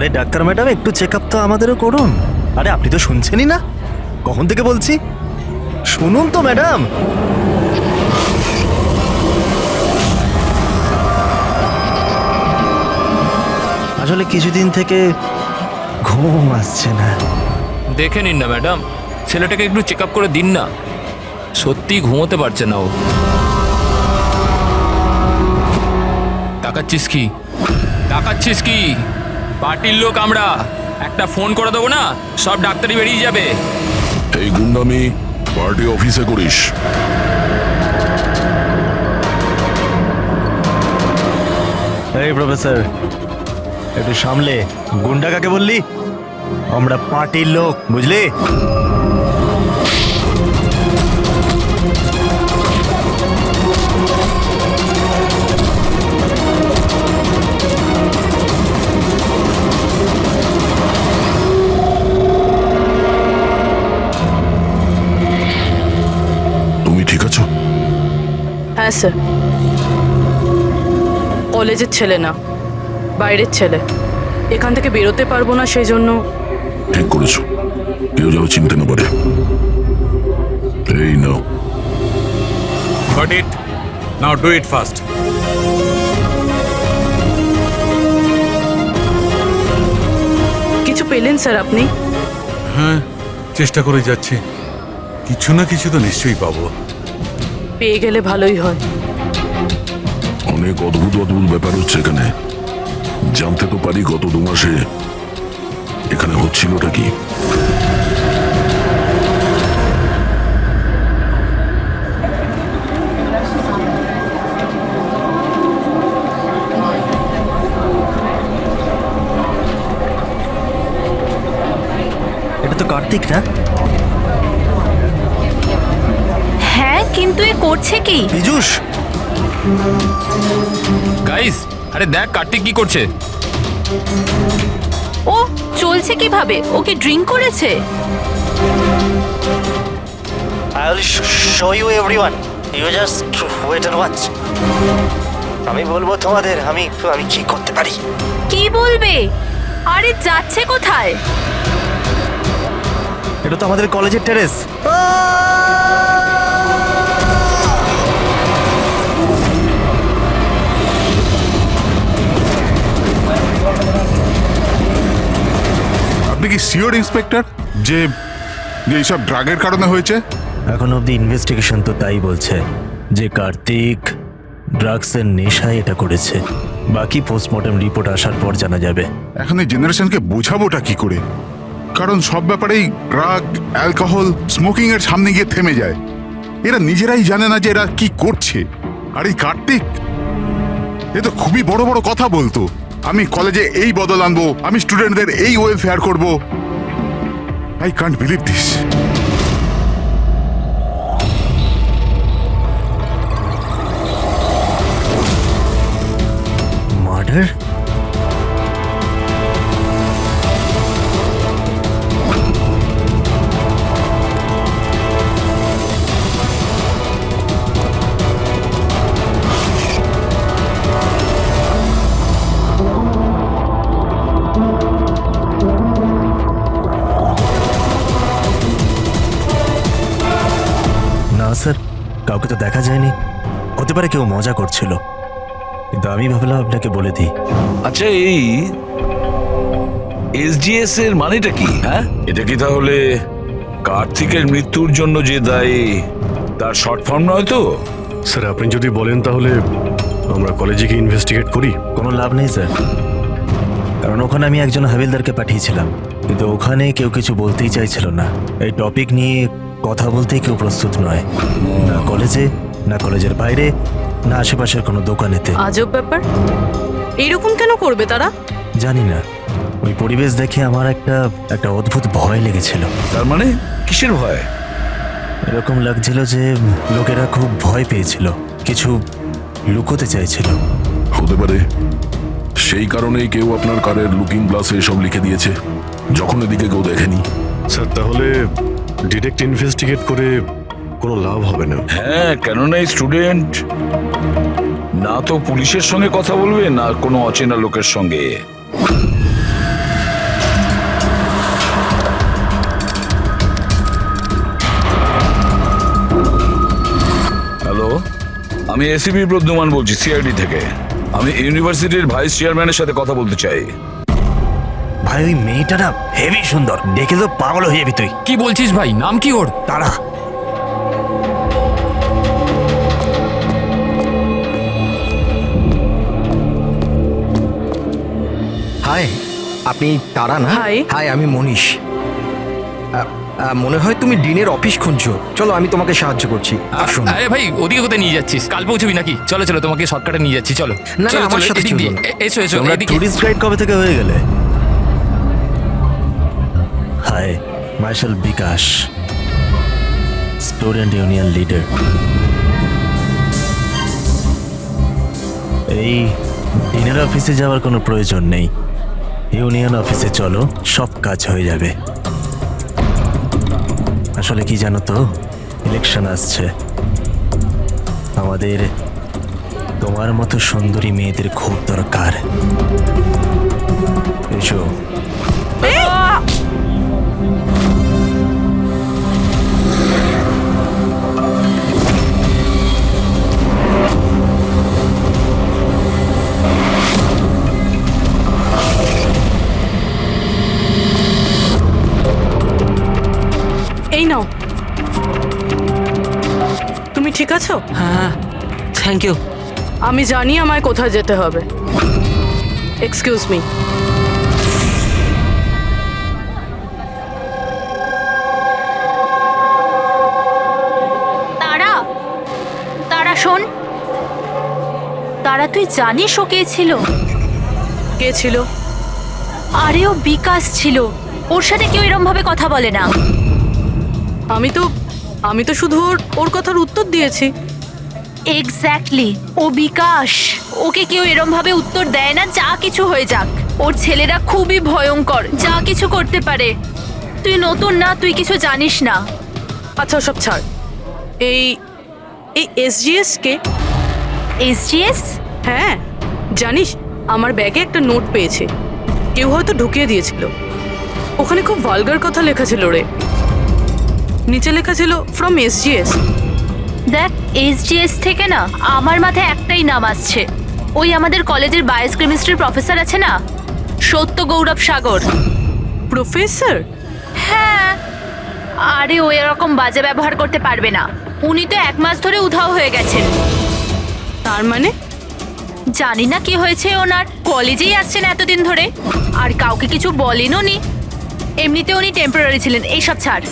আরে doctor madam, একটু check up তো আমাদেরও করুন। আরে আপনি তো শুনছেনই না, কখন থেকে বলছি, শুনুন তো ম্যাডাম। আসলে কিছুদিন থেকে ঘুম আসছে না। দেখে নিন না ম্যাডাম, ছেলেটাকে একটু চেক আপ করে দিন না। সত্যি ঘুমোতে পারছে না ও। তাকাচ্ছিস কি, তাকাচ্ছিস কি? পার্টির লোক আমরা, একটা ফোন করে দেবো না, সব ডাক্তারি বেরিয়ে যাবে। এই গুন্ডামি পার্টি অফিসে করিস? এই প্রফেসর, একটু সামলে। গুন্ডা কাকে বললি? আমরা পার্টির লোক, বুঝলি? তুমি ঠিক আছো? হ্যাঁ স্যার, কলেজের ছেলে না, বাইরের ছেলে। এখান থেকে বেরোতে পারবো না, সেই জন্য। ঠিক করেছো, কেউ যেন চিনতে না পারে। এই নাও। Got it. Now do it fast. কিছু পেলেন স্যার আপনি? হ্যাঁ, চেষ্টা করে যাচ্ছি। কিছু না কিছু তো নিশ্চয়ই পাবো। পেয়ে গেলে ভালোই হয়। অনেক অদ্ভুত অদ্ভুত ব্যাপার হচ্ছে এখানে। জানতে তো পারি গত 2 মাসে এখানে হচ্ছিলটা কি। এটা তো কার্তিক না? হ্যাঁ, কিন্তু এ করছে কি? পীযূষ, গাইস, আরে দেখ কার্তিক কি করছে। ও চলছে কিভাবে? ও কি ড্রিঙ্ক করেছে? I will show you everyone. You just wait and watch. আমি বলবো তোমাদের আমি কি করতে পারি। কি বলবে? আরে যাচ্ছে কোথায়? এটা তো আমাদের কলেজের টেরেস। আপনি কি সিওর ইন্সপেক্টর যে এইসব ড্রাগের কারণে হয়েছে? এখন অব্দি ইনভেস্টিগেশন তো তাই বলছে যে কার্তিক ড্রাগসের নেশায় এটা করেছে। বাকি পোস্টমর্টম রিপোর্ট আসার পর জানা যাবে। এখন এই জেনারেশনকে বোঝাবোটা কি করে? কারণ সব ব্যাপারেই ড্রাগ, অ্যালকোহল, স্মোকিং এর সামনে গিয়ে থেমে যায়। এরা নিজেরাই জানে না যে এরা কি করছে। আর এই কার্তিক, এ তো খুবই বড় বড় কথা বলতো। আমি কলেজে এই বদল আনবো, আমি স্টুডেন্টদের এই ওয়েলফেয়ার করব। I can't believe this. Murder? না স্যার, কাউকে তো দেখা যায়নি। হতে পারে কেউ মজা করছিল, কিন্তু আমি ভাবলাম আপনাকে বলে দিই। আচ্ছা, এই এসজিএস এর মানেটা কি? হ্যাঁ, এটা কি তাহলে কার্তিকের মৃত্যুর জন্য যে দায়ী তার শর্ট ফর্ম নয় তো? স্যার, আপনি যদি বলেন তাহলে আমরা কলেজে গিয়ে ইনভেস্টিগেট করি। কোনো লাভ নেই স্যার, কারণ ওখানে আমি একজন হাবিলদারকে পাঠিয়েছিলাম, কিন্তু ওখানে কেউ কিছু বলতেই চাইছিল না। এই টপিক নিয়ে কথা বলতেই কেউ প্রস্তুত নয়, না কলেজে, না কলেজের বাইরে, না আশেপাশের কোনো দোকানেতে। আজব ব্যাপার, এইরকম কেন করবে তারা? জানি না, ওই পরিবেশ দেখে আমার একটা অদ্ভুত ভয় লেগেছিল। তার মানে কিসের ভয়? এরকম লাগছিল যে লোকেরা খুব ভয় পেয়েছিল, কিছু লুকোতে চাইছিল। হতে পারে সেই কারণেই কেউ আপনার কারের লুকিং গ্লাসে এসব লিখে দিয়েছে, যখন এদিকে কেউ দেখেনি। স্যার, তাহলে ডিরেক্ট ইনভেস্টিগেট করে কোনো লাভ হবে না। হ্যাঁ, কেননা এই স্টুডেন্ট না তো পুলিশের সঙ্গে কথা বলবে, না কোনো অচেনা লোকের সঙ্গে। আমি এসিপি প্রদ্যুমান বলছি, সিআইডি থেকে। আমি ইউনিভার্সিটির ভাইস চেয়ারম্যানের সাথে কথা বলতে চাই। ভাই ওই মেয়েটা না হেভি সুন্দর, দেখে তো পাগল হয়ে যাবি তুই। কি বলছিস ভাই? নাম কি ওর? তারা হাই, আপনি তারা না? Hi. হাই, আমি মনীষ। মনে হয় তুমি ডিনের অফিস খুঁজছো। চলো আমি তোমাকে সাহায্য করছি, আসুন। আরে ভাই, ওদিকে কোথায় নিয়ে যাচ্ছিস? কাল পৌঁছবি নাকি? চলো চলো, তোমাকে শর্টকাটে নিয়ে যাচ্ছি, চলো। না, চলো, আমার চলো, সাথে এদিক দিয়ে। চলুন। এসো এসো, তোমরা এদিকে। টুরিস্ট গাইড কবে থেকে হয়ে গেলে? হাই, মাইসেল বিকাশ, স্টুডেন্ট ইউনিয়ন লিডার। এই ডিনের অফিসে যাওয়ার কোনো প্রয়োজন নেই, ইউনিয়ন অফিসে চলো, সব কাজ হয়ে যাবে। আসলে কি জানো তো, ইলেকশন আসছে, আমাদের তোমার মতো সুন্দরী মেয়েদের খুব দরকার। এসো। এই নাও। তুমি ঠিক আছো? হ্যাঁ, থ্যাংক ইউ। আমি জানি আমায় কোথায় যেতে হবে। Excuse me. তারা, তারা শোন। তারা, তুই জানিস ও কে ছিল? কে ছিল? আরে ও বিকাশ ছিল। ওর সাথে কেউ এরম ভাবে কথা বলে না। আমি তো শুধু ওর কথার উত্তর দিয়েছি। এক্স্যাক্টলি, ও বিকাশ। ওকে কেউ এরম ভাবে উত্তর দেয় না, যা কিছু হয়ে যাক। ওর ছেলেরা খুবই ভয়ঙ্কর, যা কিছু করতে পারে। তুই নতুন না, তুই কিছু জানিস না। আচ্ছা সব ছাড়। এই এসজিএস কে? এসজিএস? হ্যাঁ, জানিস আমার ব্যাগে একটা নোট পেয়েছে, কেউ হয়তো ঢুকিয়ে দিয়েছিল। ওখানে খুব ভালগার কথা লেখা ছিল রে। নিচে লেখা ছিল ফ্রম এসজিএস। দেখ, এসজিএস থেকে না আমার মাথায় একটাই নাম আসছে। ওই আমাদের কলেজের বায়োকেমিস্ট্রির প্রফেসর আছে না, সত্য গৌরব সাগর। প্রফেসর? হ্যাঁ, আরে ও এরকম বাজে ব্যবহার করতে পারবে না। উনি তো 1 মাস ধরে উধাও হয়ে গেছেন। তার মানে? জানি না কি হয়েছে ওনার, কলেজেই আসছেন এতদিন ধরে আর কাউকে কিছু বলেনও নি। এমনিতে উনি টেম্পোরারি ছিলেন। এইসব ছাড়,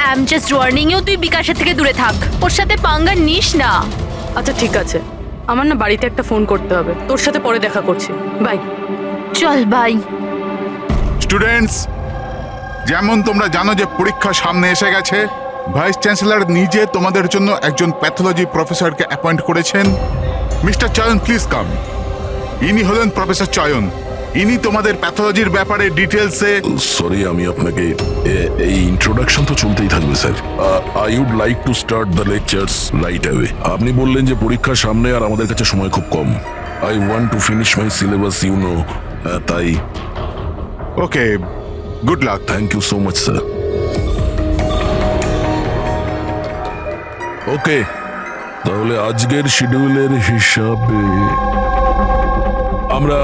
I am just warning you, তুই বিকাশের থেকে দূরে থাক, ওর সাথে পাঙ্গা নিস না। আচ্ছা ঠিক আছে, আমার না বাড়িতে একটা ফোন করতে হবে। তোর সাথে পরে দেখা করছি, বাই। চল বাই। স্টুডেন্টস, যেমন তোমরা জানো যে পরীক্ষা সামনে এসে গেছে, ভাইস চ্যান্সেলর নিজে তোমাদের জন্য একজন প্যাথোলজি প্রফেসরকে অ্যাপয়েন্ট করেছেন। মিস্টার চয়ন, প্লিজ কাম। ইনি হলেন প্রফেসর চয়ন। ইনি তোমাদের প্যাথোলজির ব্যাপারে ডিটেলসে। সরি, আমি আপনাকে এই ইন্ট্রোডাকশন তো চলতেই থাকবে sir. I would like to start the lectures right away. আপনি বললেন যে পরীক্ষার সামনে আর আমাদের কাছে সময় খুব কম। I want to finish my syllabus, you know, তাই। Okay, good luck. Thank you so much sir. Okay, তাহলে আজকের শিডিউলের হিসাবে আমরা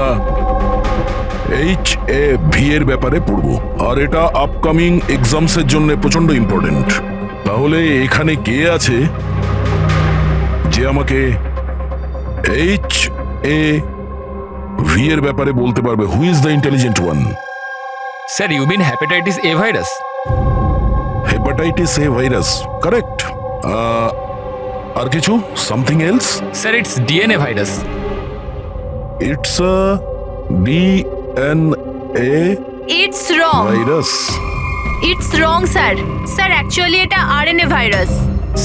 HAV এর ব্যাপারে পড়ব, আর এটা আপকামিং এক্সামসের জন্য প্রচন্ড ইম্পর্টেন্ট। তাহলে এখানে কে আছে যে আমাকে HAV এর ব্যাপারে বলতে পারবে? Who is the intelligent one? Sir, you mean hepatitis A virus? Hepatitis A virus, correct. আর কিছু? Something else? Sir, it's DNA virus. It's a DNA it's wrong. Virus. It's wrong sir. Sir, actually এটা RNA virus.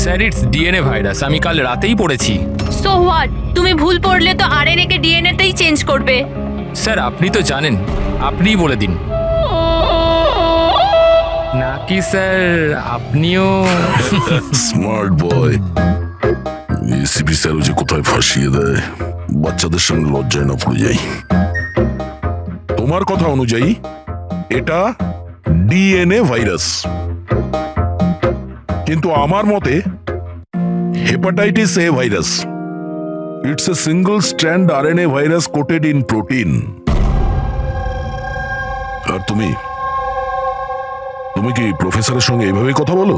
Sir, it's DNA virus, আমি কাল রাতেই পড়েছি। So what? তুমি ভুল পড়লে তো আরএনএ কে ডিএনএ তেই চেঞ্জ করবে। স্যার, আপনি তো জানেন, আপনিই বলে দিন। নাকি স্যার আপনিও? Smart boy. এসিপি স্যারও যে কোথায় ফাঁসিয়ে দেয়, বাচ্চাদের সঙ্গে লজ্জায় না পড়ে যাই। তোমার কথা অনুযায়ী এটা ডিএনএ ভাইরাস, কিন্তু আমার মতে hepatitis A virus. It's a single strand RNA virus coated in protein. আর তুমি কি প্রফেসরের সঙ্গে এইভাবে কথা বলো?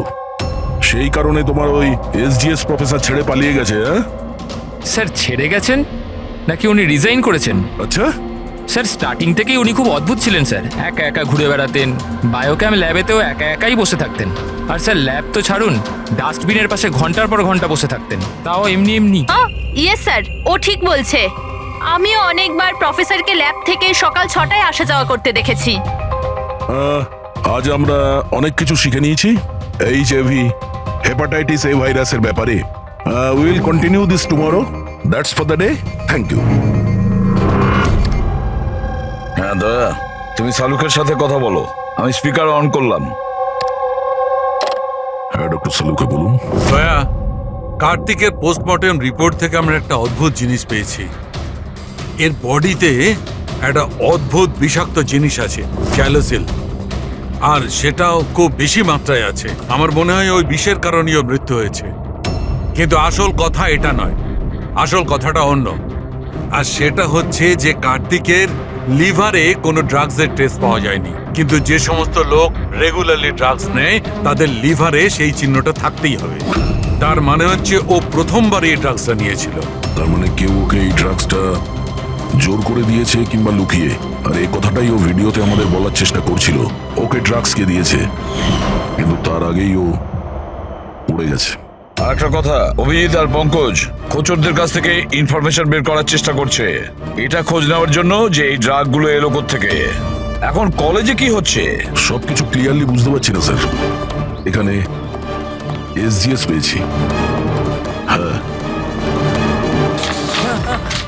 সেই কারণে তোমার ওই এসজিএস প্রফেসর ছেড়ে পালিয়ে গেছে? হ্যাঁ স্যার ছেড়ে গেছেন নাকি উনি রিজাইন করেছেন? আচ্ছা, স্যার স্টার্টিং থেকেই উনি খুব অদ্ভুত ছিলেন স্যার। একা একা ঘুরে বেড়াতেন, বায়োক্যাম ল্যাবেতেও একা একাই বসে থাকতেন। আর স্যার ল্যাব তো ছাড়ুন, ডাস্টবিনের পাশে ঘন্টার পর ঘন্টা বসে থাকতেন, তাও এমনি এমনি। ইয়েস স্যার, ও ঠিক বলছে। আমিও অনেকবার প্রফেসরকে ল্যাব থেকে সকাল 6টায় আসা যাওয়া করতে দেখেছি। আজ আমরা অনেক কিছু শিখে নিয়েছি এইচআইভি হেপাটাইটিস এ ভাইরাসের ব্যাপারে। Will continue this tomorrow. That's for the day. Thank you. হ্যাঁ দাদা, তুমি সালুকের সাথে কথা বলো, আমি স্পিকার অন করলাম। হ্যাঁ ডক্টর সালুকে বলুন। দয়া, কার্তিকের পোস্টমর্টেম রিপোর্ট থেকে আমরা একটা অদ্ভুত জিনিস পেয়েছি। এর বডিতে একটা অদ্ভুত বিষাক্ত জিনিস আছে, ক্যালোসিল, আর সেটাও খুব বেশি মাত্রায় আছে। আমার মনে হয় ওই বিষের কারণেই ওর মৃত্যু হয়েছে। কিন্তু আসল কথা এটা নয়, আসল কথাটা অন্য। আর সেটা হচ্ছে যে কার্তিকের লিভারে কোনো ড্রাগসের টেস্ট পাওয়া যায়নি, কিন্তু যে সমস্ত লোক রেগুলারলি ড্রাগস নেয় তাদের লিভারে সেই চিহ্নটা থাকতেই হবে। তার মানে হচ্ছে ও প্রথমবার এই ড্রাগসটা নিয়েছিল। তার মানে কেউ ওকে এই ড্রাগসটা জোর করে দিয়েছে কিংবা লুকিয়ে। আর এই কথাটাই ও ভিডিওতে আমাদের বলার চেষ্টা করছিল, ওকে ড্রাগস কে দিয়েছে, কিন্তু তার আগেই ও উড়ে গেছে। আর একটা কথা, অভিজিৎ আর পঙ্কজ খোঁচরদের কাছ থেকে ইনফরমেশন বের করার চেষ্টা করছে, এটা খোঁজ নেওয়ার জন্য যে এই ড্রাগগুলো এলো থেকে। এখন কলেজে কি হচ্ছে সবকিছু ক্লিয়ারলি বুঝতে পারছি না স্যার। এখানে এসজিএস পেয়েছি। হ্যাঁ,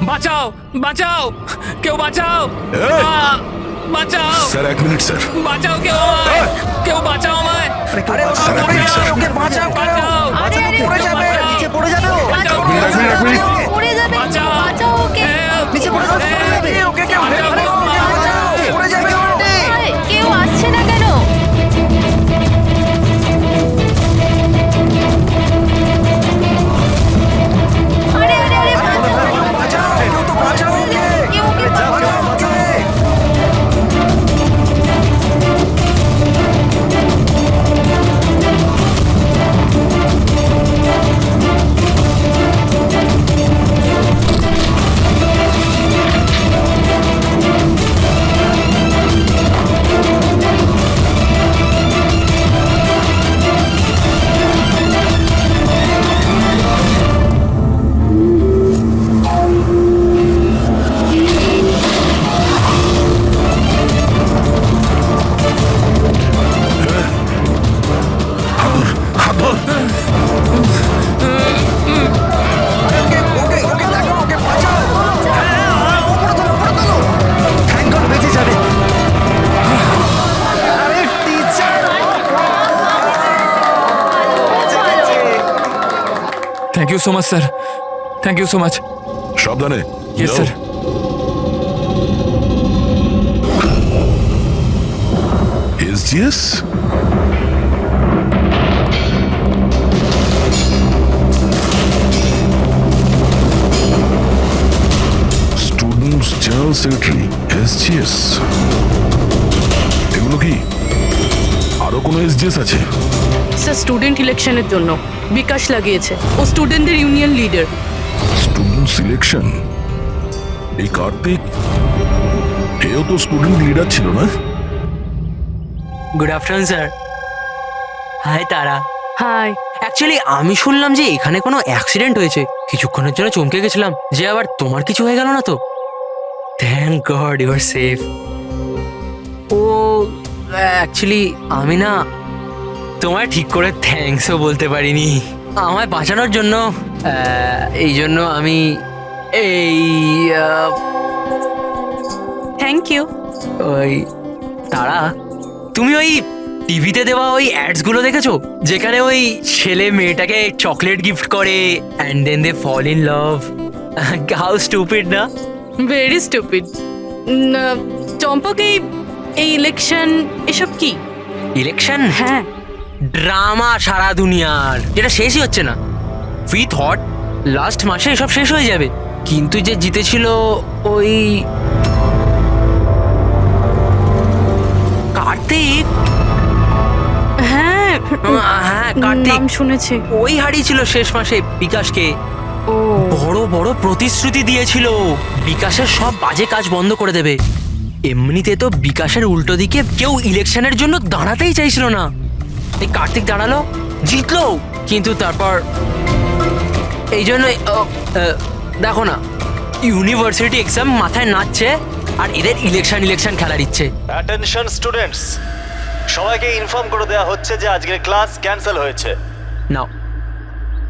বাঁচাও বাঁচাও, কেউ বাঁচাও, এই! বাঁচাও স্যার এক মিনিট স্যার। বাঁচাও, কেউ আমায়, কেউ বাঁচাও আমায়, স্যার এক মিনিট স্যার। বাঁচাও, আরে, আরে, পড়ে যাবে, নিচে পড়ে যাবে, বাঁচাও, এক মিনিট। পড়ে যাবে, বাঁচাও। বাঁচাও ওকে, নিচে পড়ে যাবে, ওকে কেউ পড়ে যাবে, কেউ আসছে না কেন? আরে আরে আরে, বাঁচাও, কেউ ওকে বাঁচাও। Thank you so much sir, thank you so much. সাবধানে। Yes sir. SGS students general secretary, SGS. এগুলো কি আরো কোনো এসজিএস আছে? স্যার স্টুডেন্ট ইলেকশনের জন্য বিকাশ লাগিয়েছে। ও স্টুডেন্টদের ইউনিয়ন লিডার। Student selection? এই কার্তিক, এও তো স্টুডেন্ট লিডার ছিল না? Good afternoon sir. হাই তারা। হাই। অ্যাকচুয়ালি আমি শুনলাম যে এখানে কোনো অ্যাক্সিডেন্ট হয়েছে, কিছুক্ষণের জন্য চমকে গেছিলাম যে আবার তোমার কিছু হয়ে গেল না তো। Thank god you are safe. ও অ্যাকচুয়ালি আমি না তোমায় ঠিক করে থ্যাঙ্কসও বলতে পারিনি আমায় বাঁচানোর জন্য। এই জন্য আমি এই থ্যাংক ইউ। ওই তারা, তুমি ওই টিভিতে দেওয়া ওই অ্যাডসগুলো দেখেছো যেখানে ওই ছেলে মেয়েটাকে চকলেট গিফট করে and then they fall in love? How stupid না? Very stupid. চম্পক, এই ইলেকশন এসব কি? ইলেকশন? হ্যাঁ। ড্রামা সারা দুনিয়ার, যেটা শেষই হচ্ছে না। উই থট লাস্ট মাসে এসব শেষ হয়ে যাবে, কিন্তু যে জিতেছিল ওই কার্তিক। হ্যাঁ হ্যাঁ কার্তিক, নাম শুনেছি। ওই হারিয়েছিল শেষ মাসে বিকাশকে। ও বড় বড় প্রতিশ্রুতি দিয়েছিল বিকাশের সব বাজে কাজ বন্ধ করে দেবে। এমনিতে তো বিকাশের উল্টো দিকে কেউ ইলেকশনের জন্য দাঁড়াতেই চাইছিল না। এই কার্তিক দাঁড়ালো, জিতলো, কিন্তু তারপর এই জন্যই দেখো না, ইউনিভার্সিটি এক্সাম মাথায় নাচছে আর এদের ইলেকশন খেলার ইচ্ছে। অ্যাটেনশন স্টুডেন্টস, সবাইকে ইনফর্ম করে দেওয়া হচ্ছে যে আজকের ক্লাস ক্যান্সেল হয়েছে। নাও,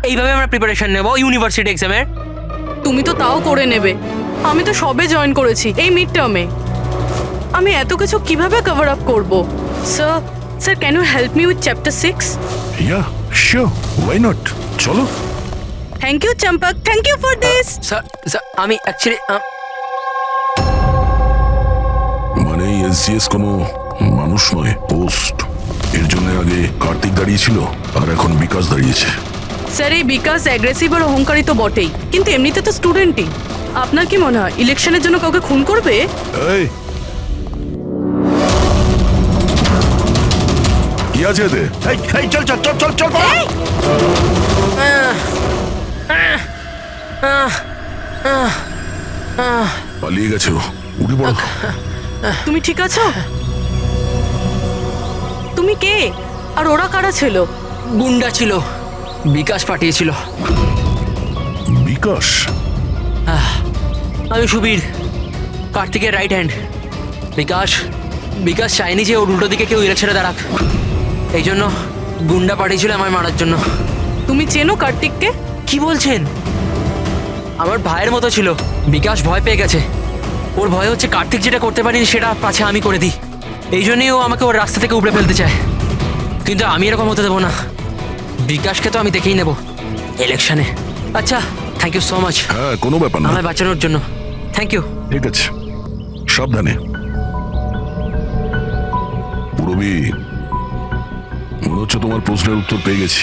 এইভাবে আমরা প্রিপারেশন নেব ইউনিভার্সিটি এক্সামের। তুমি তো তাও করে নেবে, আমি তো সবে জয়েন করেছি এই মিড টার্মে। আমি এত কিছু কিভাবে কভার আপ করব? Sir can you help me with chapter 6? Yeah sure, why not, চলো। Thank you Champak, thank you for this. Sir আমি অ্যাকচুয়ালি মানে এসজিএস কোনো মানুষ নয়, পোস্ট। এর জন্য আগে কার্তিক দাঁড়িয়েছিল আর এখন বিকাশ দাঁড়িয়েছে। স্যার এই বিকাশ অ্যাগ্রেসিভ আর অহংকারী তো বটেই, কিন্তু এমনিতে তো স্টুডেন্টই। আপনার কি মনে হয় ইলেকশনের জন্য কাউকে খুন করবে? এই কি আছে এতে? চল চল চল চল চল পালিয়ে গেছে ও, উঠে পড়ো। তুমি ঠিক আছো? তুমি কে আর ওরা কারা ছিল? গুন্ডা ছিল, বিকাশ পাঠিয়েছিল। বিকাশ? আমি সুবীর, কার্তিকের রাইট হ্যান্ড। বিকাশ চায়নি যে ওর উল্টো দিকে কেউ ইলেকশনে দাঁড়াক, এই জন্য গুন্ডা পাঠিয়েছিল আমায় মারার জন্য। তুমি চেনো কার্তিককে? কি বলছেন? আমার ভাইয়ের মতো ছিল। বিকাশ ভয় পেয়ে গেছে, ওর ভয় হচ্ছে কার্তিক যেটা করতে পারিনি সেটা পাছে আমি করে দিই। এই জন্যই ও আমাকে ওর রাস্তা থেকে উপড়ে ফেলতে চায়, কিন্তু আমি এরকম হতে দেবো না। বিকাশকে তো আমি দেখেই নেব ইলেকশনে। আচ্ছা, থ্যাংক ইউ সো মাচ হ্যাঁ, কোনো ব্যাপার না। আমায় বাঁচানোর জন্য। Thank you. ঠিক আছে, সাবধানে। পুরবি, মনে হচ্ছে তোমার প্রশ্নের উত্তর পেয়ে গেছি।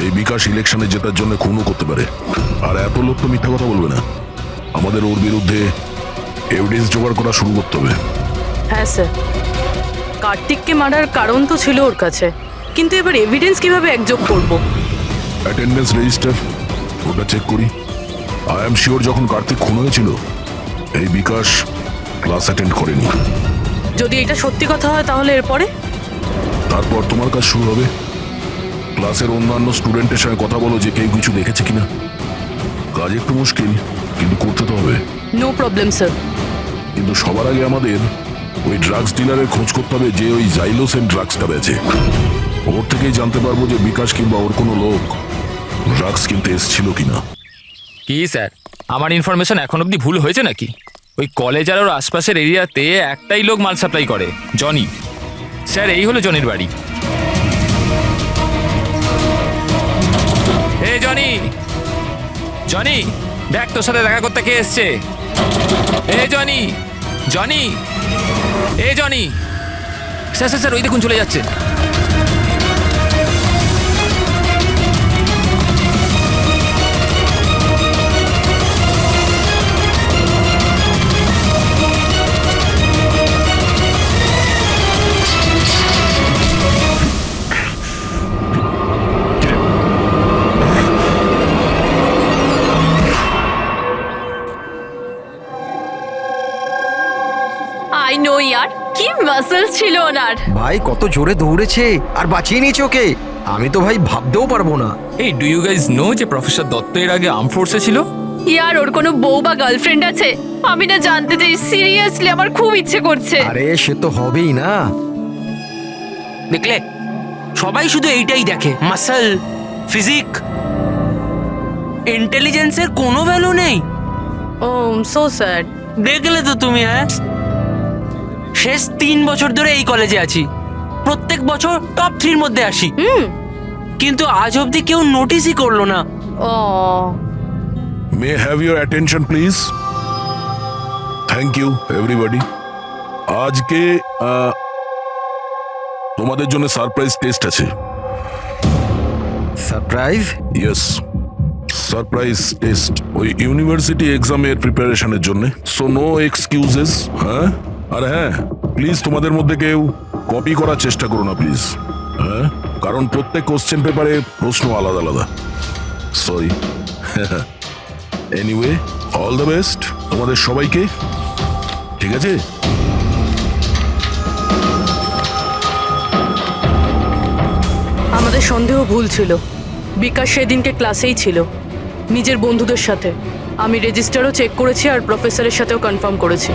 এই বিকাশ ইলেকশনে জেতার জন্য খুনও করতে পারে, আর এত লোক তো মিথ্যা কথা বলবে না। আমাদের ওর বিরুদ্ধে এভিডেন্স জোগাড় করা শুরু করতে হবে। হ্যাঁ স্যার, কার্তিককে মারার কারণ তো ছিল ওর কাছে, কিন্তু এবার এভিডেন্স কিভাবে একযোগ করব? অ্যাটেন্ডেন্স রেজিস্টার, ওটা চেক করি। আই এম শিওর যখন কার্তিক খুন হয়েছিল এই বিকাশ ক্লাস অ্যাটেন্ড করেনি। যদি এটা সত্যি কথা হয় তাহলে এরপরে? তারপর তোমার কাজ শুরু হবে। ক্লাসের অন্যান্য স্টুডেন্টের সঙ্গে কথা বলো যে কেউ কিছু দেখেছে কিনা। কাজ একটু মুশকিল, কিন্তু করতে তো হবে। No problem sir. কিন্তু সবার আগে আমাদের ওই ড্রাগস ডিলারের খোঁজ করতে হবে যে ওই জাইলোসের ড্রাগসটা বেচে। ওর থেকেই জানতে পারবো যে বিকাশ কিংবা ওর কোনো লোক ড্রাগস কিনতে এসেছিল কিনা। কি স্যার, আমার ইনফরমেশন এখন অবধি ভুল হয়েছে নাকি? ওই কলেজ আর ওর আশপাশের এরিয়াতে একটাই লোক মাল সাপ্লাই করে, জনি। স্যার এই হলো জনির বাড়ি। হে জনি, জনি দেখ তোর সাথে দেখা করতে কে এসছে। এ জনি, জনি, এ জনি। স্যার স্যার স্যার ওই দেখুন চলে যাচ্ছে। আই নো ইয়ার, কি মাসেলস ছিল ওনার। ভাই কত জোরে দৌড়েছে আর বাঁচিয়ে নিয়েছে ওকে, আমি তো ভাই ভাবতেও পারবো না। এই ডু ইউ গাইজ নো যে প্রফেসর দত্ত এর আগে আর্ম ফোর্সে ছিল? ইয়ার ওর কোনো বউ বা গার্লফ্রেন্ড আছে? আমি না জানতে চাই, সিরিয়াসলি আমার খুব ইচ্ছে করছে। আরে সে তো হবেই না। দেখলে, সবাই শুধু এইটাই দেখে, মাসল, ফিজিক। ইন্টেলিজেন্সের কোনো ভ্যালু নেই। ও সো স্যাড। দেখলে তো তুমি, হ্যাঁ শেষ 3 বছর ধরে এই কলেজে আছি, প্রত্যেক বছর টপ 3 মধ্যে আসি, কিন্তু আজ অবধি কেউ নোটিসই করলো না। ও may have your attention please. Thank you everybody. আজকে তোমাদের জন্য সারপ্রাইজ টেস্ট আছে। সারপ্রাইজ? ইয়েস, সারপ্রাইজ টেস্ট ওই ইউনিভার্সিটি এক্সামের প্রিপারেশনের জন্য। So no excuses. হ্যাঁ, আর হ্যাঁ, প্লিজ তোমাদের মধ্যে কেউ কপি করার চেষ্টা করো না প্লিজ। হ্যাঁ, কারণ প্রত্যেক কোশ্চেন পেপারে প্রশ্ন আলাদা আলাদা। Sorry. Anyway, all the best তোমাদের সবাইকে। ঠিক আছে? আমাদের সন্দেহ ভুল ছিল। বিকাশ সেদিনকে ক্লাসেই ছিল নিজের বন্ধুদের সাথে। আমি রেজিস্টারও চেক করেছি আর প্রফেসরের সাথেও কনফার্ম করেছি।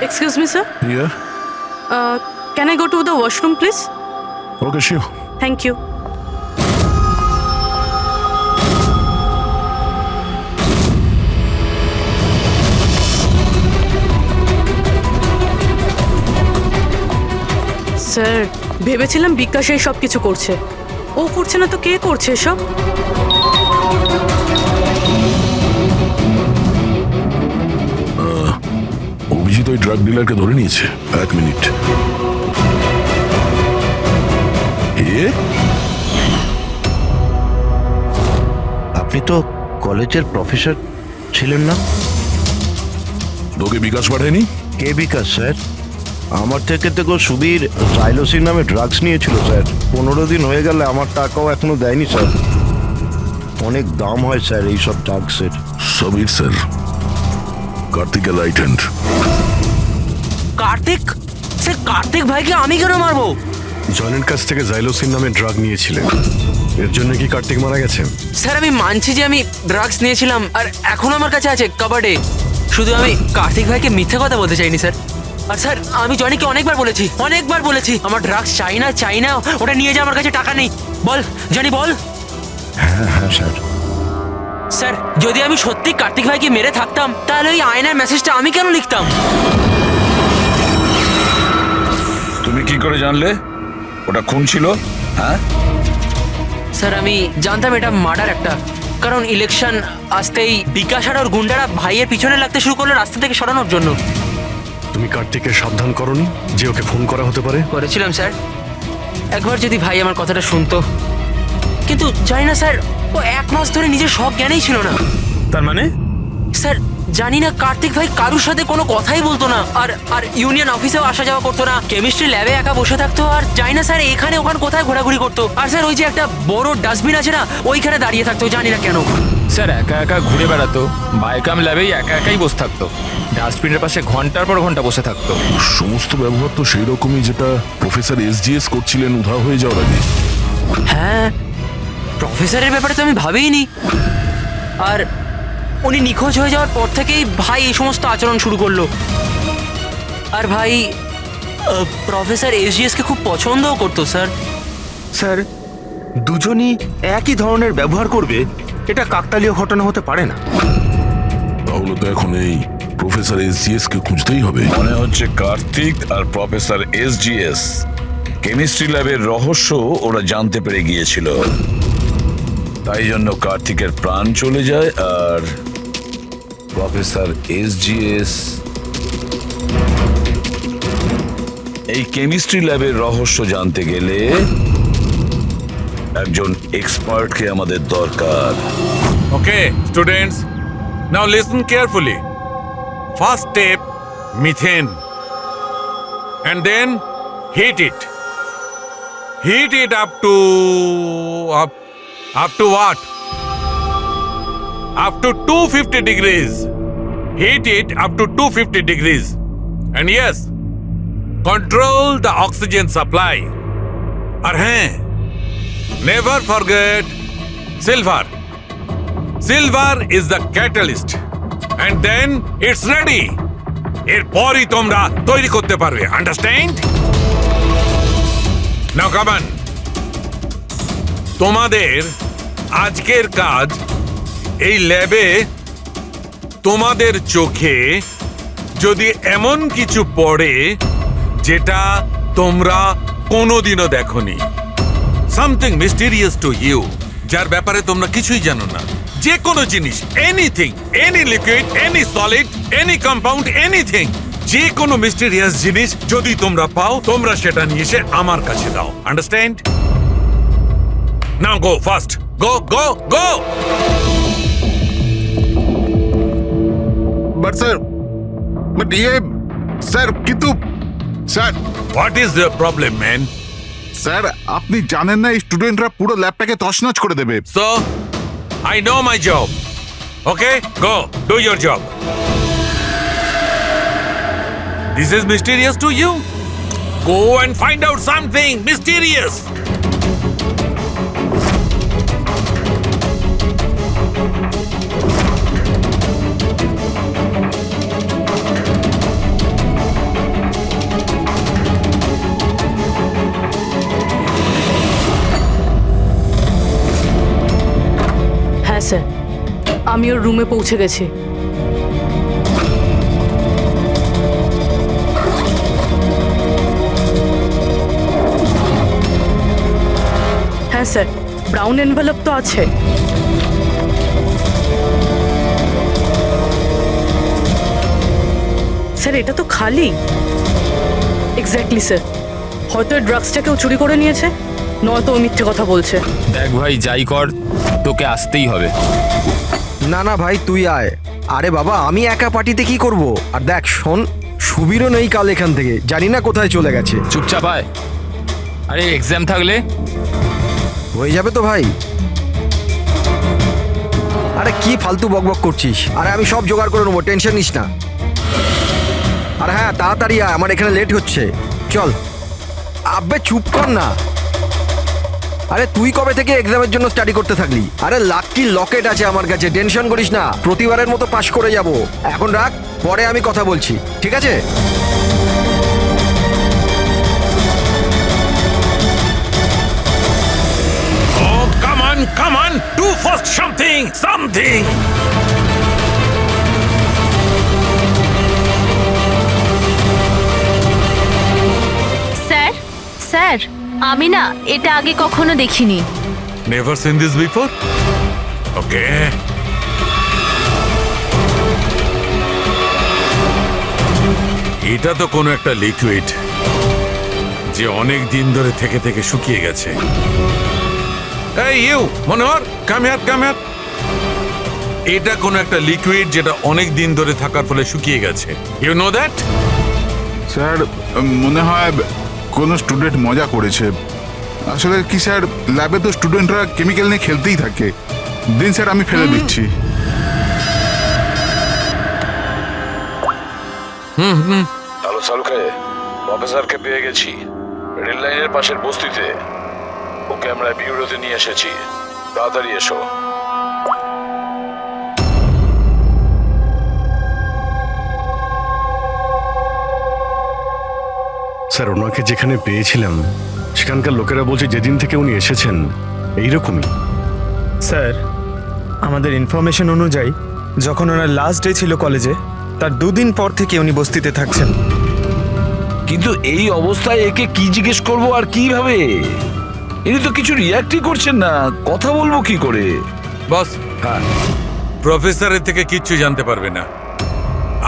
Excuse me sir, Yeah. Can I go to the washroom please? Okay, sure. Thank you. Sir, ভেবেছিলাম বিকাশ এই সব কিছু করছে। ও করছে না তো কে করছে এসব? অভিজিৎ ওই ড্রাগ ডিলারকে ধরে নিয়েছে। 1 মিনিট। আপনি তো কলেজের প্রফেসর ছিলেন না? তোকে বিকাশ পাঠায়নি? কে বিকাশ স্যার? আমার থেকে তো সুবীর জাইলোসিন নামে ড্রাগস নিয়েছিল স্যার। 15 দিন হয়ে গেলে আমার টাকাও এখনো দেয়নি স্যার। অনেক দাম হয় স্যার এইসব ড্রাগসের। সমীর স্যার, কার্তিকের right hand. Kartik? Sir, Kartik ভাইকে আমি কেন মারবো? জনের কাছ থেকে জাইলোসিন নামে ড্রাগ নিয়েছিলেন, এর জন্য কি কার্তিক মারা গেছে? স্যার, আমি মানছি যে আমি ড্রাগস নিয়েছিলাম আর এখন আমার কাছে আছে কাবার্ডে। শুধু আমি কার্তিক ভাইকে মিথ্যে কথা বলতে চাইনি স্যার। আর স্যার, আমি জনিকে অনেকবার বলেছি আমার ড্রাগস চাই না, ওটা নিয়ে যা, আমার কাছে টাকা নেই। বল জনি, বল। হ্যাঁ হ্যাঁ স্যার। স্যার, যদি আমি সত্যি কার্তিক ভাইকে মেরে থাকতাম তাহলে ওই আয়নার মেসেজটা আমি কেন লিখতাম? তুমি কি করে জানলে ওটা খুন ছিল? হ্যাঁ, স্যার, আমি জানতাম এটা মার্ডার একটা, কারণ ইলেকশন আসতেই বিকাশ আর ওর গুন্ডারা ভাইয়ের পিছনে লাগতে শুরু করলো রাস্তা থেকে সরানোর জন্য। তুমি কার্তিককে সাবধান করনি যে ওকে ফোন করা হতে পারে? করেছিলাম স্যার, একবার যদি ভাই আমার কথাটা শুনতো। কিন্তু জানি না স্যার, ও 1 মাস ধরে নিজের সব জ্ঞানেই ছিল না। তার মানে? স্যার, জানি না, কার্তিক ভাই কারুর সাথে কোনো কথাই বলতো না, আর ইউনিয়ন অফিসেও আসা যাওয়া করতো না, কেমিস্ট্রি ল্যাবে একা বসে থাকতো, আর জানি না স্যার এখানে ওখানে কোথায় ঘোরাঘুরি করতো। আর স্যার, ওই যে একটা বড় ডাস্টবিন আছে না, ওইখানে দাঁড়িয়ে থাকতো, জানি না কেন। স্যার, একা একা ঘুরে বেড়াতো, বায়োকাম ল্যাবেই একা একাই বসে থাকতো, ডাস্টবিনের পাশে ঘন্টার পর ঘন্টা বসে থাকতো। সমস্ত ব্যবহার তো সেই রকমই যেটা প্রফেসর SGS করছিলেন উধাও হয়ে যাওয়ার আগে। হ্যাঁ, প্রফেসরের ব্যাপারে তো আমি ভাবিনি। আর উনি নিখোঁজ হয়ে যাওয়ার পর থেকেই ভাই এই সমস্ত আচরণ শুরু করলো। আর ভাই প্রফেসর SGS-কে খুব পছন্দও করতো স্যার। স্যার, দুজনই একই ধরনের ব্যবহার করবে এটা কাকতালীয় ঘটনা হতে পারে না। তাহলে তো এখন এই প্রফেসর SGS কে খুঁজতেই হবে। মনে হচ্ছে কার্তিক আর প্রফেসর SGS কেমিস্ট্রি ল্যাবের রহস্য ওরা জানতে পেরে গিয়েছিল, তাই জন্য কার্তিকের প্রাণ চলে যায় আর প্রফেসর SGS এই কেমিস্ট্রি ল্যাবের রহস্য জানতে গেলে একজন এক্সপার্টকে আমাদের দরকার। Okay, students, now listen carefully. First step, methane. And then heat it. Heat it up to what? Up to 250 degrees. Heat it up to 250 degrees. And yes, control the oxygen supply. And hey, never forget silver. Silver is the catalyst. And then it's ready. এরপরই তোমরা তৈরি করতে পারবে, understand? Now come on. তোমাদের আজকের কাজ, এই ল্যাবে তোমাদের চোখে যদি এমন কিছু পড়ে যেটা তোমরা কোনোদিনও দেখোনি, সামথিং মিস্টিরিয়াস টু ইউ, যার ব্যাপারে তোমরা কিছুই জানো না, যে কোনো জিনিস, anything, any liquid, any solid, any compound, anything, যে কোনো মিস্টিরিয়াস জিনিস যদি তোমরা পাও, তোমরা সেটা নিয়ে এসে আমার কাছে দাও, understand? Now go fast, go go go. But sir, but sir কিন্তু sir what is the problem man? Sir আপনি জানেন না এই স্টুডেন্টরা পুরো ল্যাবটাকে তছনছ করে দেবে। So, I know my job. Okay, go, do your job. This is mysterious to you? Go and find out something mysterious. হ্যাঁ স্যার, আমি ওর রুমে পৌঁছে গেছি। হ্যাঁ স্যার, ব্রাউন এনভেলপ তো আছে। স্যার এটা তো খালি। এক্স্যাক্টলি স্যার, হয়তো ড্রাগসটা কেউ চুরি করে নিয়েছে, নয়তো ও মিথ্যে কথা বলছে। দেখ ভাই, যাই কর তোকে আসতেই হবে। না না ভাই তুই আয়। আরে বাবা আমি একা পার্টিতে কি করব? আর দেখ শোন, সুবীরও নেই কাল এখান থেকে, জানি না কোথায় চলে গেছে। চুপচাপ আয়। আরে এক্সাম থাকলে হয়ে যাবে তো ভাই। আরে কি ফালতু বকবক করছিস? আরে আমি সব জোগাড় করে নেবো, টেনশন নিস না। আরে হ্যাঁ তাড়াতাড়ি আয়, আমার এখানে লেট হচ্ছে। চল। আব্বে চুপ কর না। আরে তুই কবে থেকে এক্সামের জন্য স্টাডি করতে থাকলি? আরে লাকি লকেট আছে আমার কাছে, টেনশন করিস না, প্রতিবারের মতো পাশ করে যাব। এখন রাখ, পরে আমি কথা বলছি, ঠিক আছে? Oh, come on, do first something. Sir sir, আমি না এটা আগে কখনো দেখিনি। Never seen this before? Okay. এটা তো কোনো একটা লিকুইড যে অনেক দিন ধরে থেকে থেকে শুকিয়ে গেছে। এই ইউ মনোহর, কাম হিয়ার। এটা কোনো একটা লিকুইড যেটা অনেক দিন ধরে থাকার ফলে শুকিয়ে গেছে। You know that? স্যার মনে হয় কোনো স্টুডেন্ট মজা করেছে। আসলে কি স্যার, ল্যাবে তো স্টুডেন্টরা কেমিক্যাল নিয়ে খেলতেই থাকে। দিন স্যার আমি ফেলে দিচ্ছি। হ্যালো সালুকে, প্রফেসরকে পেয়ে গেছি রেল লাইনের পাশের বস্তিতে। ওকে আমরা বিউরোতে নিয়ে এসেছি, তাড়াতাড়ি এসো। স্যার ওনাকে যেখানে পেয়েছিলাম সেখানকার লোকেরা বলছে যেদিন থেকে উনি এসেছেন এইরকমই। স্যার আমাদের ইনফরমেশন অনুযায়ী যখন ওনার লাস্ট ডে ছিল কলেজে, তার 2 দিন পর থেকে উনি বস্তিতে থাকছেন। কিন্তু এই অবস্থায় একে কি জিজ্ঞেস করবো আর কিভাবে? ইনি তো কিছু রিয়াক্টই করছেন না, কথা বলবো কি করে? বস, হ্যাঁ, প্রফেসরের থেকে কিচ্ছু জানতে পারবে না।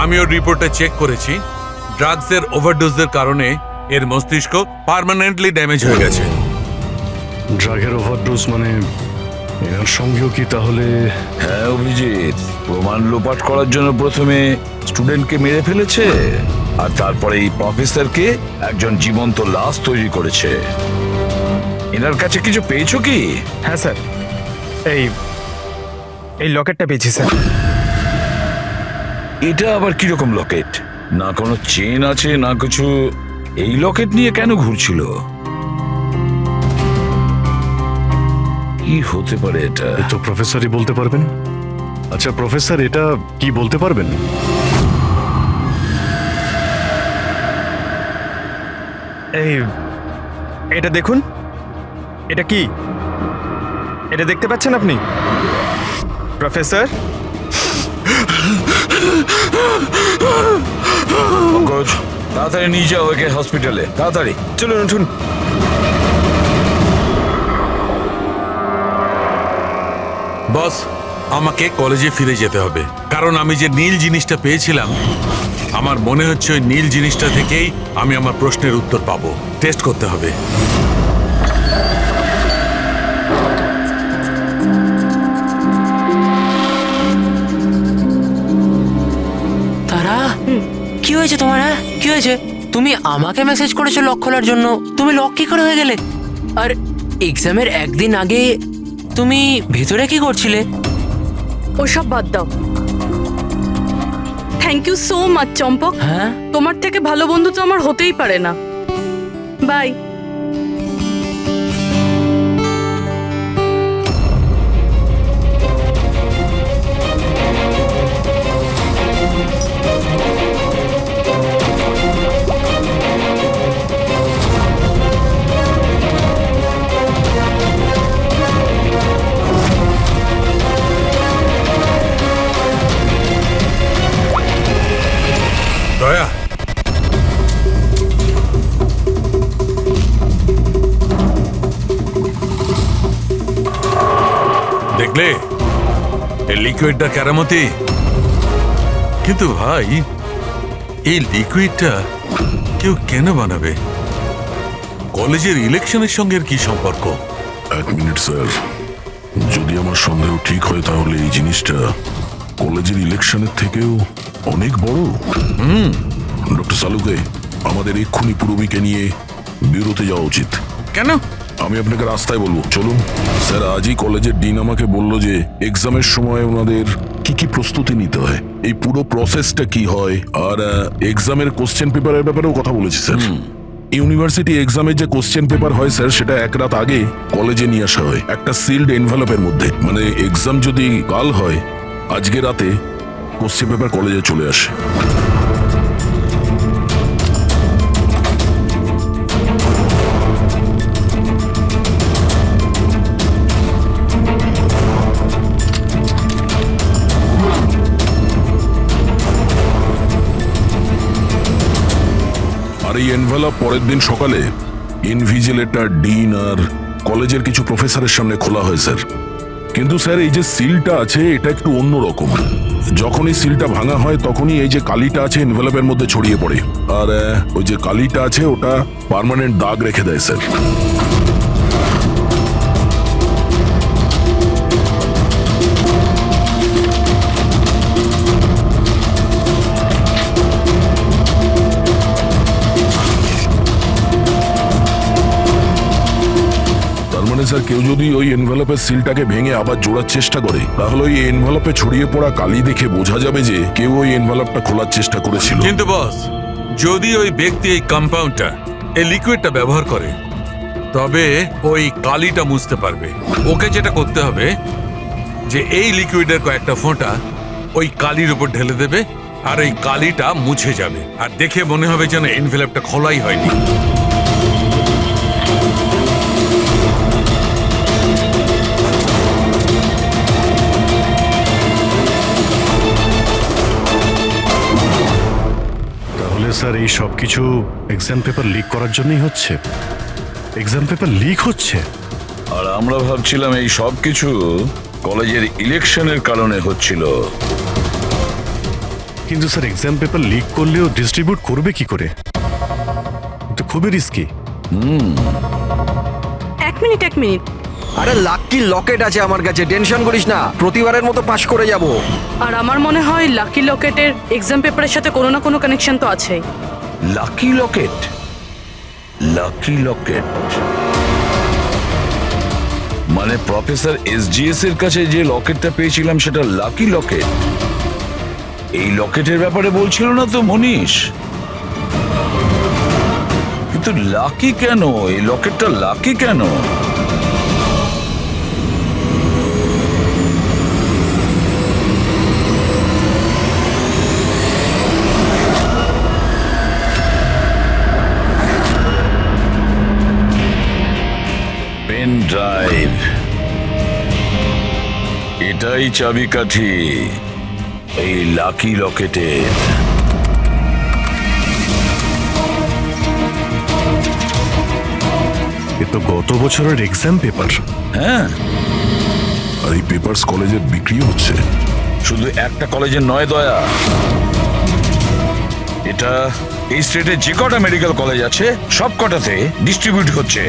আমি ওর রিপোর্টটা চেক করেছি। ড্রাগসের ওভারডোজের কারণে এর মস্তিষ্ক পার্মানেন্টলি ড্যামেজ হয়ে গেছে। ড্রাগের ওভারডোজ মানে এর সঙ্গেও কি তাহলে? হ্যাঁ অভিজিৎ, প্রমাণ লোপাট করার জন্য প্রথমে স্টুডেন্টকে মেরে ফেলেছে, আর তারপরে এই প্রফেসরকে একজন জীবন্ত লাশ তৈরি করেছে। এনার কাছে কিছু পেয়েছো কি? হ্যাঁ স্যার, এই লকেটটা পেয়েছি স্যার। এটা আবার কিরকম লকেট? না কোনো চেন আছে না কিছু। এই লকেট নিয়ে কেন ঘুরছিল? কি হতে পারে এটা? তো প্রফেসরই বলতে পারবেন। আচ্ছা প্রফেসর, এটা কি বলতে পারবেন? এটা দেখুন, এটা কি? এটা দেখতে পাচ্ছেন আপনি প্রফেসর? পঙ্কজ, তাড়াতাড়ি নিয়ে যাও ওকে হসপিটালে, তাড়াতাড়ি। চলুন উঠুন। বস, আমাকে কলেজে ফিরে যেতে হবে, কারণ আমি যে নীল জিনিসটা পেয়েছিলাম, আমার মনে হচ্ছে ওই নীল জিনিসটা থেকেই আমি আমার প্রশ্নের উত্তর পাবো। টেস্ট করতে হবে। হয়েছে? তুমি আমাকে মেসেজ করেছো লক খোলার জন্য, তুমি লক কি করে হয়ে গেলে? আর এক্সামের একদিন আগে তুমি ভেতরে কি করছিলে? ওসব বাদ দাও। থ্যাংক ইউ সো মাচ চম্পক। হ্যাঁ, তোমার থেকে ভালো বন্ধু তো আমার হতেই পারে না। বাই। দয়া, দেখলে এই লিকুইডটা কেরামতি। কিন্তু ভাই, এই লিকুইডটা কেউ কেন বানাবে? কলেজের ইলেকশনের সঙ্গে এর কি সম্পর্ক? এক মিনিট স্যার, যদি আমার সন্দেহ ঠিক হয় তাহলে এই জিনিসটা কলেজের ইলেকশনের থেকেও অনেক বড়। ডক্টর সালুকে, আমাদের এক্ষুনি পূরবীকে নিয়ে বিরতে যাওয়া উচিত। কেন? আমি আপনাকে রাস্তায় বলবো, চলুন। স্যার, আজই কলেজের ডিন আমাকে বলল যে এক্সামের সময় ওনাদের কি কি প্রস্তুতি নিতে হয়, এই পুরো প্রসেসটা কি হয়, আর এক্সামের কোশ্চেন পেপারের ব্যাপারেও কথা বলেছি স্যার। ইউনিভার্সিটি এক্সামের যে কোশ্চেন পেপার হয় স্যার, সেটা এক রাত আগে কলেজে নিয়ে আসা হয় একটা সিলড এনভেলপের মধ্যে। মানে এক্সাম যদি কাল হয়, আজকে রাতে কোশ্চেন পেপার কলেজে চলে আসে। আর এই এনভেলপ পরের দিন সকালে ইনভিজিলেটর, ডিন আর কলেজের কিছু প্রফেসরের সামনে খোলা হয় স্যার। কিন্তু স্যার, এই যে সিলটা আছে এটা একটু অন্যরকম। যখনই সিলটা ভাঙা হয় তখনই এই যে কালিটা আছে এনভেলপের মধ্যে ছড়িয়ে পড়ে, আর ওই যে কালিটা আছে ওটা পার্মানেন্ট দাগ রেখে দেয় স্যার। স্যার, কেউ যদি ওই এনভেলপের সিলটাকে ভেঙে আবার জোড়ার চেষ্টা করে, তাহলে ওই এনভেলপে ছড়িয়ে পড়া কালি দেখে বোঝা যাবে যে কেউ ওই এনভেলপটা খোলার চেষ্টা করেছিল। কিন্তু বস, যদি ওই ব্যক্তি এই কম্পাউন্ডটা, এই লিকুইডটা ব্যবহার করে, তবে ওই কালিটা মুছতে পারবে। ওকে যেটা করতে হবে যে এই লিকুইডের কয়েকটা ফোঁটা ওই কালির উপর ঢেলে দেবে, আর ওই কালিটা মুছে যাবে, আর দেখে মনে হবে যেন এনভেলপটা খোলাই হয়নি। স্যার, এই সব কিছু এক্সাম পেপার লিক করার জন্যই হচ্ছে? এক্সাম পেপার লিক হচ্ছে? আর আমরা ভাবছিলাম এই সব কিছু কলেজের ইলেকশনের কারণে হচ্ছিল। কিন্তু স্যার, এক্সাম পেপার লিক করলেও ডিস্ট্রিবিউট করবে কি করে? এটা খুবই রিস্কি। এক মিনিট। আরে লাকি লকেট আছে আমার কাছে, টেনশন করিস না, প্রতিবারের মতো পাস করে যাব। আর আমার মনে হয় লাকি লকেটের এক্সাম পেপারের সাথে কোনো না কোনো কানেকশন তো আছেই। লাকি লকেট? লাকি লকেট মানে প্রফেসর এসজিএস এর কাছে যে লকেটটা পেয়েছিলাম সেটা লাকি লকেট? এই লকেটের ব্যাপারে বলছিল না তো মনীষ? কিন্তু লাকি কেন? এই লকেটটা লাকি কেন? পেন ড্রাইভ, এটাই চাবিকাঠি এই লাকি লকেটের। এ তো গত বছরের এক্সাম পেপার। হ্যাঁ, আর এই পেপারস কলেজে বিক্রি হচ্ছে। শুধু একটা কলেজের নয় দয়া, এটা এই স্টেটে যে কটা মেডিকেল কলেজ আছে সব কটাতে ডিস্ট্রিবিউট হচ্ছে।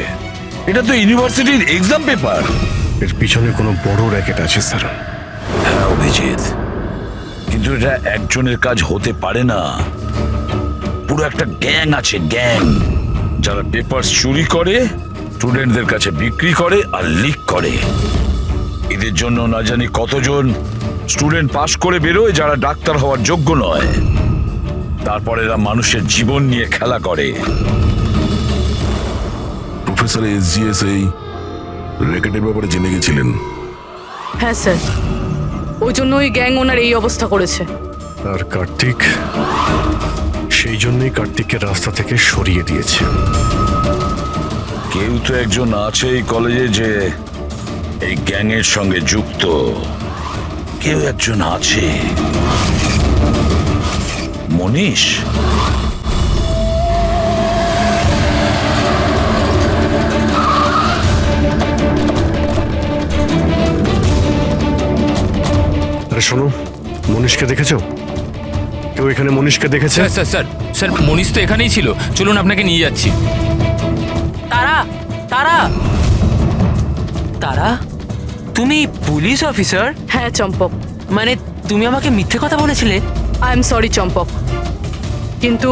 এটা তো ইউনিভার্সিটির এক্সাম পেপার। এর পিছনে কোনো বড় র্যাকেট আছে স্যার। হ্যাঁ অভিজিৎ, কিন্তু এটা একজনের কাজ হতে পারে না, পুরো পুরো একটা গ্যাং আছে, গ্যাং, যারা পেপার চুরি করে, স্টুডেন্টদের কাছে বিক্রি করে আর লিক করে। এদের জন্য না জানি কতজন স্টুডেন্ট পাশ করে বেরোয় যারা ডাক্তার হওয়ার যোগ্য নয়। তারপর এরা মানুষের জীবন নিয়ে খেলা করে। প্রফেসর এসজিএস এই র্যাকেটের ব্যাপারে জেনে গেছিলেন? হ্যাঁ স্যার, ওই জন্য ওই গ্যাং ওনার এই অবস্থা করেছে। আর কার্তিক, সেই জন্যই কার্তিককে রাস্তা থেকে সরিয়ে দিয়েছে। কেউ তো একজন আছে এই কলেজে যে এই গ্যাংয়ের সঙ্গে যুক্ত। কেউ একজন আছে। মনীষ? আরে শোনো, মনীষকে দেখেছো? কেউ এখানে মনীষকে দেখেছে? স্যার স্যার স্যার স্যার মনীষ তো এখানেই ছিল, চলুন আপনাকে নিয়ে যাচ্ছি। তারা তারা তারা তুমি পুলিশ অফিসার? হ্যাঁ চম্পক, মানে তুমি আমাকে মিথ্যে কথা বলেছিলে? আই এম সরি চম্পক, কিন্তু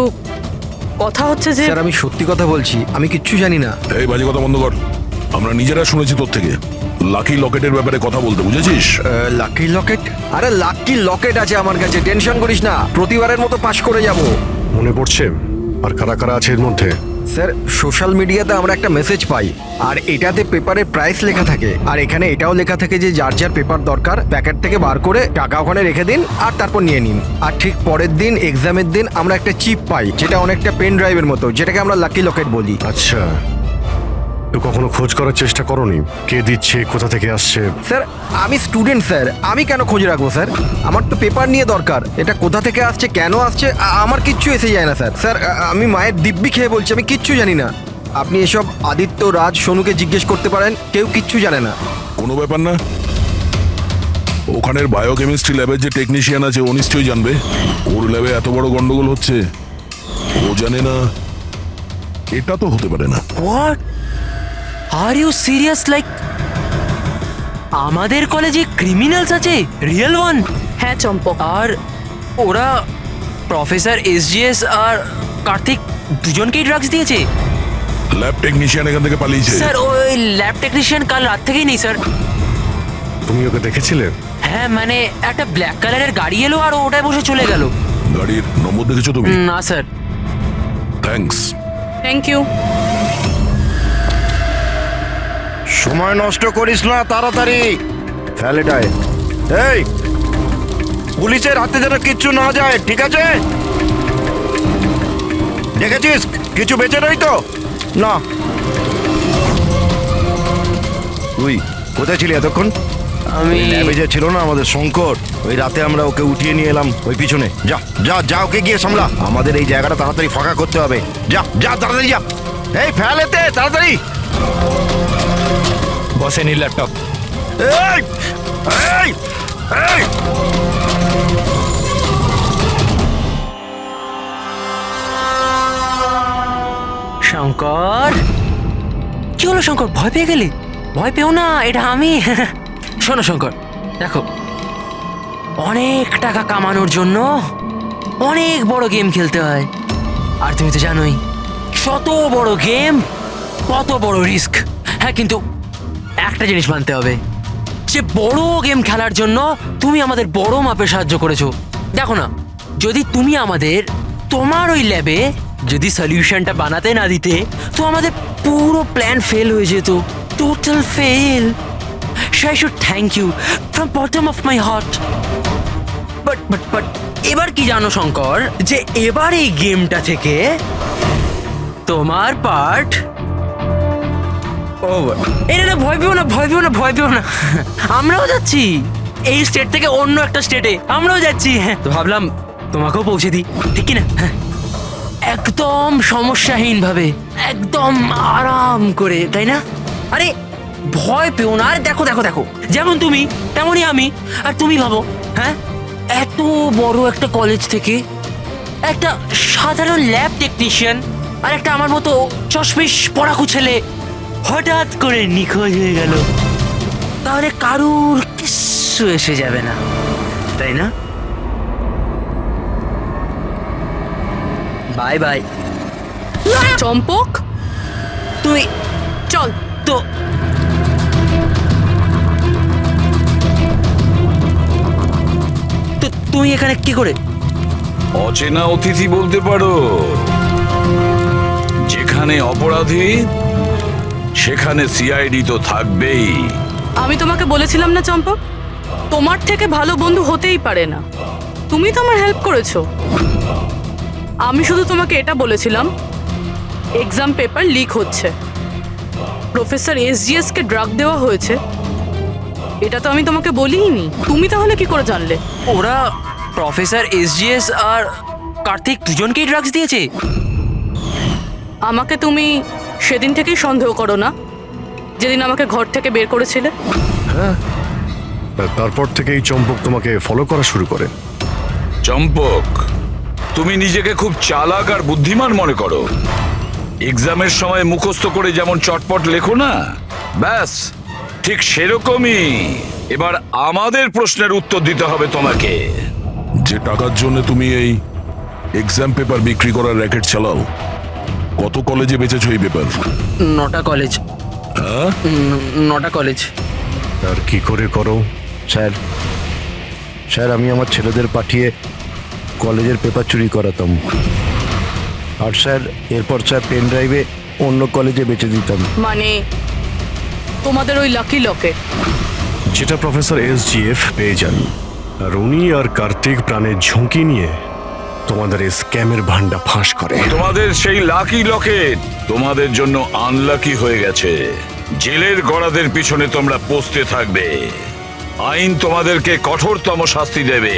কথা হচ্ছে যে স্যার আমি সত্যি কথা বলছি, আমি কিচ্ছু জানি না। এই বাজে কথা বন্ধ কর। আমরা নিজেরা শুনেছি তোর থেকে লাকি লকেটের ব্যাপারে কথা বলতে, বুঝেছিস? লাকি লকেট? আরে লাকি লকেট আছে আমার কাছে, টেনশন করিস না, প্রতিবারের মতো পাশ করে যাব। মনে পড়ছে? আর কারা কারা আছে এর মধ্যে? স্যার সোশ্যাল মিডিয়াতে আমরা একটা মেসেজ পাই, আর এটাতে পেপারের প্রাইস লেখা থাকে, আর এখানে এটাও লেখা থাকে যে যার যার পেপার দরকার প্যাকেট থেকে বার করে টাকা ওখানে রেখে দিন আর তারপর নিয়ে নিন। আর ঠিক পরের দিন এক্সামের দিন আমরা একটা চিপ পাই, যেটা অনেকটা পেন ড্রাইভের মতো, যেটাকে আমরা লাকি লকেট বলি। আচ্ছা, তো কখনো খোঁজ করার চেষ্টা করোনি কে দিচ্ছে, কোথা থেকে আসছে? স্যার আমি স্টুডেন্ট স্যার, আমি কেন খোঁজ রাখবো স্যার? আমার তো পেপার নিয়ে দরকার, এটা কোথা থেকে আসছে কেন আসছে আমার কিচ্ছু এসে যায় না স্যার। স্যার আমি মায়ের দিব্যি খেয়ে বলছি, আমি কিচ্ছু জানি না। আপনি এসব আদিত্য, রাজ, সোনুকে জিজ্ঞেস করতে পারেন, কেউ কিচ্ছু জানে না। কোনো ব্যাপার না। ওখানের বায়োকেমিস্ট্রি ল্যাবের যে টেকনিশিয়ান আছে ও নিশ্চয়ই জানবে। ওর ল্যাবে এত বড় গন্ডগোল হচ্ছে, ও জানে না? এটা তো হতে পারে না। What are you serious? Like আমাদের কলেজে ক্রিমিনালস আছে, রিয়েল ওয়ান? হ্যাঁ চম্পক, আর ওরা প্রফেসর এসজিএস আর কার্তিক দুজনকেই ড্রাগস দিয়েছে? ল্যাব টেকনিশিয়ান এখান থেকে পালিয়েছে। স্যার ওই ল্যাব টেকনিশিয়ান কাল রাত থেকেই নেই স্যার। তুমি ওকে দেখেছিলে? হ্যাঁ মানে একটা ব্ল্যাক কালারের গাড়ি এলো আর ওটায় বসে চলে গেল। গাড়ির নম্বর দেখেছো তুমি? না স্যার। থ্যাঙ্কস। Thank you. সময় নষ্ট করিস না, তাড়াতাড়ি ফ্যালেটায়। এই পুলিশের হাতে যেন কিচ্ছু না যায়, ঠিক আছে? দেখেছিস কিছু বেঁচে নেই তো? না। তুই কোথায় ছিলি এতক্ষণ? আমি ল্যাবে যে ছিল না আমাদের শঙ্কর, ওই রাতে আমরা ওকে উঠিয়ে নিয়ে এলাম ওই পিছনে। যা যা যা, ওকে গিয়ে সামলা, আমাদের এই জায়গাটা তাড়াতাড়ি ফাঁকা করতে হবে। যা যা তাড়াতাড়ি যা। এই ফেলেতে তাড়াতাড়ি। বসেন এই ল্যাপটপ। এই এই এই শঙ্কর, কি হলো শঙ্কর, ভয় পেয়ে গেলি? ভয় পেও না, এটা আমি। শোনো শঙ্কর, দেখো অনেক টাকা কামানোর জন্য অনেক বড় গেম খেলতে হয়, আর তুমি তো জানোই শত বড় গেম কত বড় রিস্ক। হ্যাঁ কিন্তু একটা জিনিস মানতে হবে, যে বড় গেম খেলার জন্য তুমি আমাদের বড় মাপে সাহায্য করেছো। দেখো না, যদি তুমি আমাদের তোমার ওই ল্যাবে যদি সলিউশনটা বানাতে না দিতে তো আমাদের পুরো প্ল্যান ফেল হয়ে যেত, total fail. So I should thank you from bottom of my heart. But এবার কি জানো শঙ্কর, যে এবার এই গেমটা থেকে তোমার পার্ট ওভার। এই না, ভয় পেও না, ভয় পেও না, ভয় পেও না। আমরাও যাচ্ছি এই স্টেট থেকে অন্য একটা স্টেটে, আমরাও যাচ্ছি। হ্যাঁ তো ভাবলাম তোমাকেও পৌঁছে দিই, ঠিক কি না? একদম সমস্যাহীন ভাবে, একদম আরাম করে, তাই না? আরে ভয় পেও না। আরে দেখো দেখো দেখো, যেমন তুমি তেমনই আমি। আর তুমি ভাবো, হ্যাঁ এত বড় একটা কলেজ থেকে একটা সাধারণ ল্যাব টেকনিশিয়ান আর একটা আমার মতো চশমিশ পড়াকু ছেলে হঠাৎ করে নিখোঁজ হয়ে গেল, তাহলে কারুর কিচ্ছু এসে যাবে না, তাই না? Bye bye. চম্পক, তুমি চল। তো তুমি এখানে কি করে? অচেনা অতিথি বলতে পারো। যেখানে অপরাধী সেখানে সিআইডি তো থাকবেই। আমি তোমাকে বলেছিলাম না চম্পক, তোমার থেকে ভালো বন্ধু হতেই পারে না। তুমি তো আমার হেল্প করেছো। আমি শুধু তোমাকে এটা বলেছিলাম এক্সাম পেপার লিক হচ্ছে, প্রফেসর এসজিএস কে ড্রাগ দেওয়া হয়েছে, এটা তো আমি তোমাকে বলিনি। তুমি তাহলে কি করে জানলে? ওরা প্রফেসর এসজিএস আর কার্তিক দুজনকেই ড্রাগস দিয়েছে? আমাকে তুমি সেদিন থেকেই সন্দেহ করো না, যেদিন আমাকে ঘর থেকে বের করেছিলে? তারপর থেকেই চম্পক তোমাকে ফলো করা শুরু করে। চম্পক, তুমি নিজেকে খুব চালাক আর বুদ্ধিমান মনে করো। এক্সামের সময় মুখস্থ করে যেমন চটপট লেখো না, ব্যাস ঠিক সেরকমই এবার আমাদের প্রশ্নের উত্তর দিতে হবে তোমাকে। যে টাকার জন্য তুমি এই এক্সাম পেপার বিক্রি করার র্যাকেট চালাও, কত কলেজে বেচেছো এই পেপার? 9টা কলেজ। 9টা কলেজ। আর কি করে করো? স্যার, স্যার আমি আমার ছেলেদের পাঠিয়ে কলেজের পেপার চুরি করাতাম, আর স্যার এরপর স্যার পেন ড্রাইভে অন্য কলেজে বেচে দিতাম। মানে তোমাদের ওই লাকি লকে? যেটা প্রফেসর এসজিএফ পেয়ে যান, আর উনি আর কার্তিক প্রাণের ঝুঁকি নিয়ে তোমাদের এই স্ক্যামের ভান্ডা ফাঁস করে। তোমাদের সেই লাকি লকেট তোমাদের জন্য আনলাকি হয়ে গেছে। জেলের গড়াদের পিছনে তোমরা পৌঁছতে থাকবে। আইন তোমাদেরকে কঠোরতম শাস্তি দেবে।